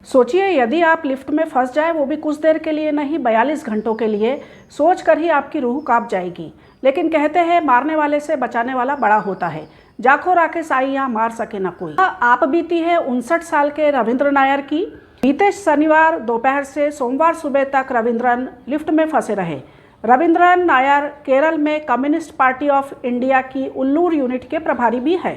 सोचिए, यदि आप लिफ्ट में फंस जाए, वो भी कुछ देर के लिए नहीं 42 घंटों के लिए, सोच कर ही आपकी रूह कांप जाएगी। लेकिन कहते हैं मारने वाले से बचाने वाला बड़ा होता है। जाखो राखे साइयां मार सके ना कोई। आप बीती है 59 साल के रविंद्र नायर की। बीते शनिवार दोपहर से सोमवार सुबह तक रविंद्रन लिफ्ट में फंसे रहे। रविंद्रन नायर केरल में कम्युनिस्ट पार्टी ऑफ इंडिया की उल्लूर यूनिट के प्रभारी भी है।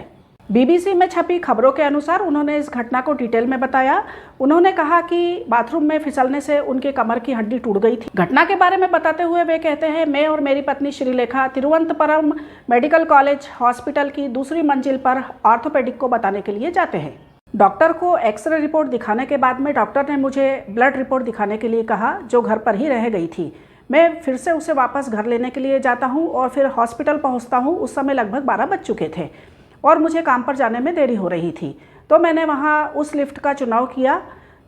बीबीसी में छपी खबरों के अनुसार उन्होंने इस घटना को डिटेल में बताया। उन्होंने कहा कि बाथरूम में फिसलने से उनके कमर की हड्डी टूट गई थी। घटना के बारे में बताते हुए वे कहते हैं, मैं और मेरी पत्नी Shrilekha Thiruvananthapuram medical college hospital की दूसरी मंजिल पर ऑर्थोपेडिक को बताने के लिए जाते हैं। डॉक्टर को एक्सरे रिपोर्ट दिखाने के बाद में डॉक्टर ने मुझे ब्लड रिपोर्ट दिखाने के लिए कहा, जो घर पर ही रह गई थी। मैं फिर से उसे वापस घर लेने के लिए जाता हूँ और फिर हॉस्पिटल पहुँचता हूँ। उस समय लगभग 12 बज चुके थे और मुझे काम पर जाने में देरी हो रही थी। तो मैंने वहाँ उस लिफ्ट का चुनाव किया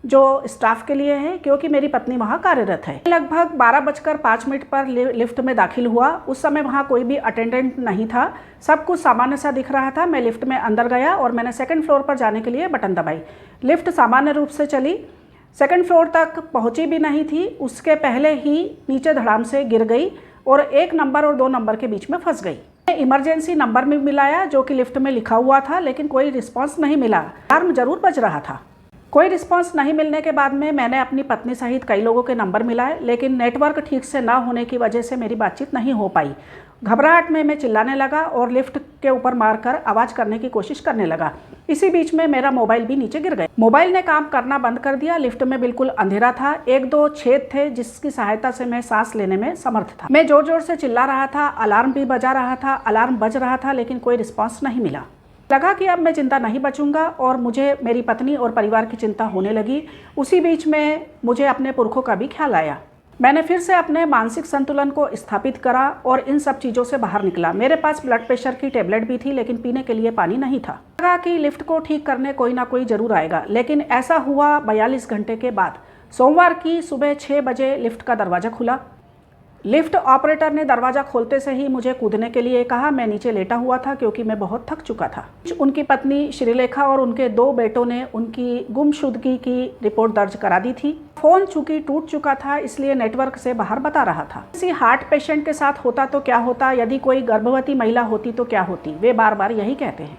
जो स्टाफ के लिए है, क्योंकि मेरी पत्नी वहाँ कार्यरत है। लगभग 12:05 पर लिफ्ट में दाखिल हुआ। उस समय वहाँ कोई भी अटेंडेंट नहीं था, सब कुछ सामान्य सा दिख रहा था। मैं लिफ्ट में अंदर गया और मैंने सेकंड फ्लोर पर जाने के लिए बटन दबाई। लिफ्ट सामान्य रूप से चली। सेकंड फ्लोर तक पहुँची भी नहीं थी, उसके पहले ही नीचे धड़ाम से गिर गई और 1 नंबर और 2 नंबर के बीच में फंस गई। इमरजेंसी नंबर में मिलाया जो कि लिफ्ट में लिखा हुआ था, लेकिन कोई रिस्पांस नहीं मिला। अलार्म जरूर बज रहा था। कोई रिस्पांस नहीं मिलने के बाद में मैंने अपनी पत्नी सहित कई लोगों के नंबर मिलाए, लेकिन नेटवर्क ठीक से ना होने की वजह से मेरी बातचीत नहीं हो पाई। घबराहट में मैं चिल्लाने लगा और लिफ्ट के ऊपर मारकर आवाज़ करने की कोशिश करने लगा। इसी बीच में मेरा मोबाइल भी नीचे गिर गया। मोबाइल ने काम करना बंद कर दिया। लिफ्ट में बिल्कुल अंधेरा था। 1-2 छेद थे जिसकी सहायता से मैं सांस लेने में समर्थ था। मैं जोर जोर से चिल्ला रहा था, अलार्म भी बजा रहा था, अलार्म बज रहा था, लेकिन कोई रिस्पॉन्स नहीं मिला। लगा कि अब मैं जिंदा नहीं बचूंगा और मुझे मेरी पत्नी और परिवार की चिंता होने लगी। उसी बीच में मुझे अपने पुरखों का भी ख्याल आया। मैंने फिर से अपने मानसिक संतुलन को स्थापित करा और इन सब चीज़ों से बाहर निकला। मेरे पास ब्लड प्रेशर की टेबलेट भी थी, लेकिन पीने के लिए पानी नहीं था। लगा कि लिफ्ट को ठीक करने कोई ना कोई जरूर आएगा, लेकिन ऐसा हुआ 42 घंटे के बाद। सोमवार की सुबह 6 बजे लिफ्ट का दरवाज़ा खुला। लिफ्ट ऑपरेटर ने दरवाज़ा खोलते से ही मुझे कूदने के लिए कहा। मैं नीचे लेटा हुआ था क्योंकि मैं बहुत थक चुका था। उनकी पत्नी श्रीलेखा और उनके 2 बेटों ने उनकी गुमशुदगी की रिपोर्ट दर्ज करा दी थी। फ़ोन चूंकि टूट चुका था, इसलिए नेटवर्क से बाहर बता रहा था। किसी हार्ट पेशेंट के साथ होता तो क्या होता, यदि कोई गर्भवती महिला होती तो क्या होती, वे बार बार यही कहते हैं।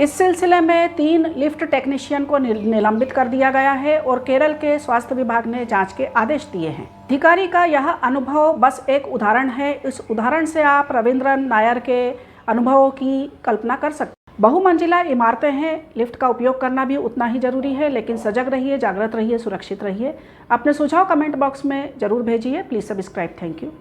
इस सिलसिले में 3 लिफ्ट टेक्नीशियन को निलंबित कर दिया गया है और केरल के स्वास्थ्य विभाग ने जांच के आदेश दिए हैं। अधिकारी का यह अनुभव बस एक उदाहरण है। इस उदाहरण से आप रविंद्रन नायर के अनुभवों की कल्पना कर सकते हैं। बहुमंजिला इमारतें हैं, लिफ्ट का उपयोग करना भी उतना ही जरूरी है, लेकिन सजग रहिए, जागृत रहिए, सुरक्षित रहिए। अपने सुझाव कमेंट बॉक्स में जरूर भेजिए। Please subscribe. Thank you.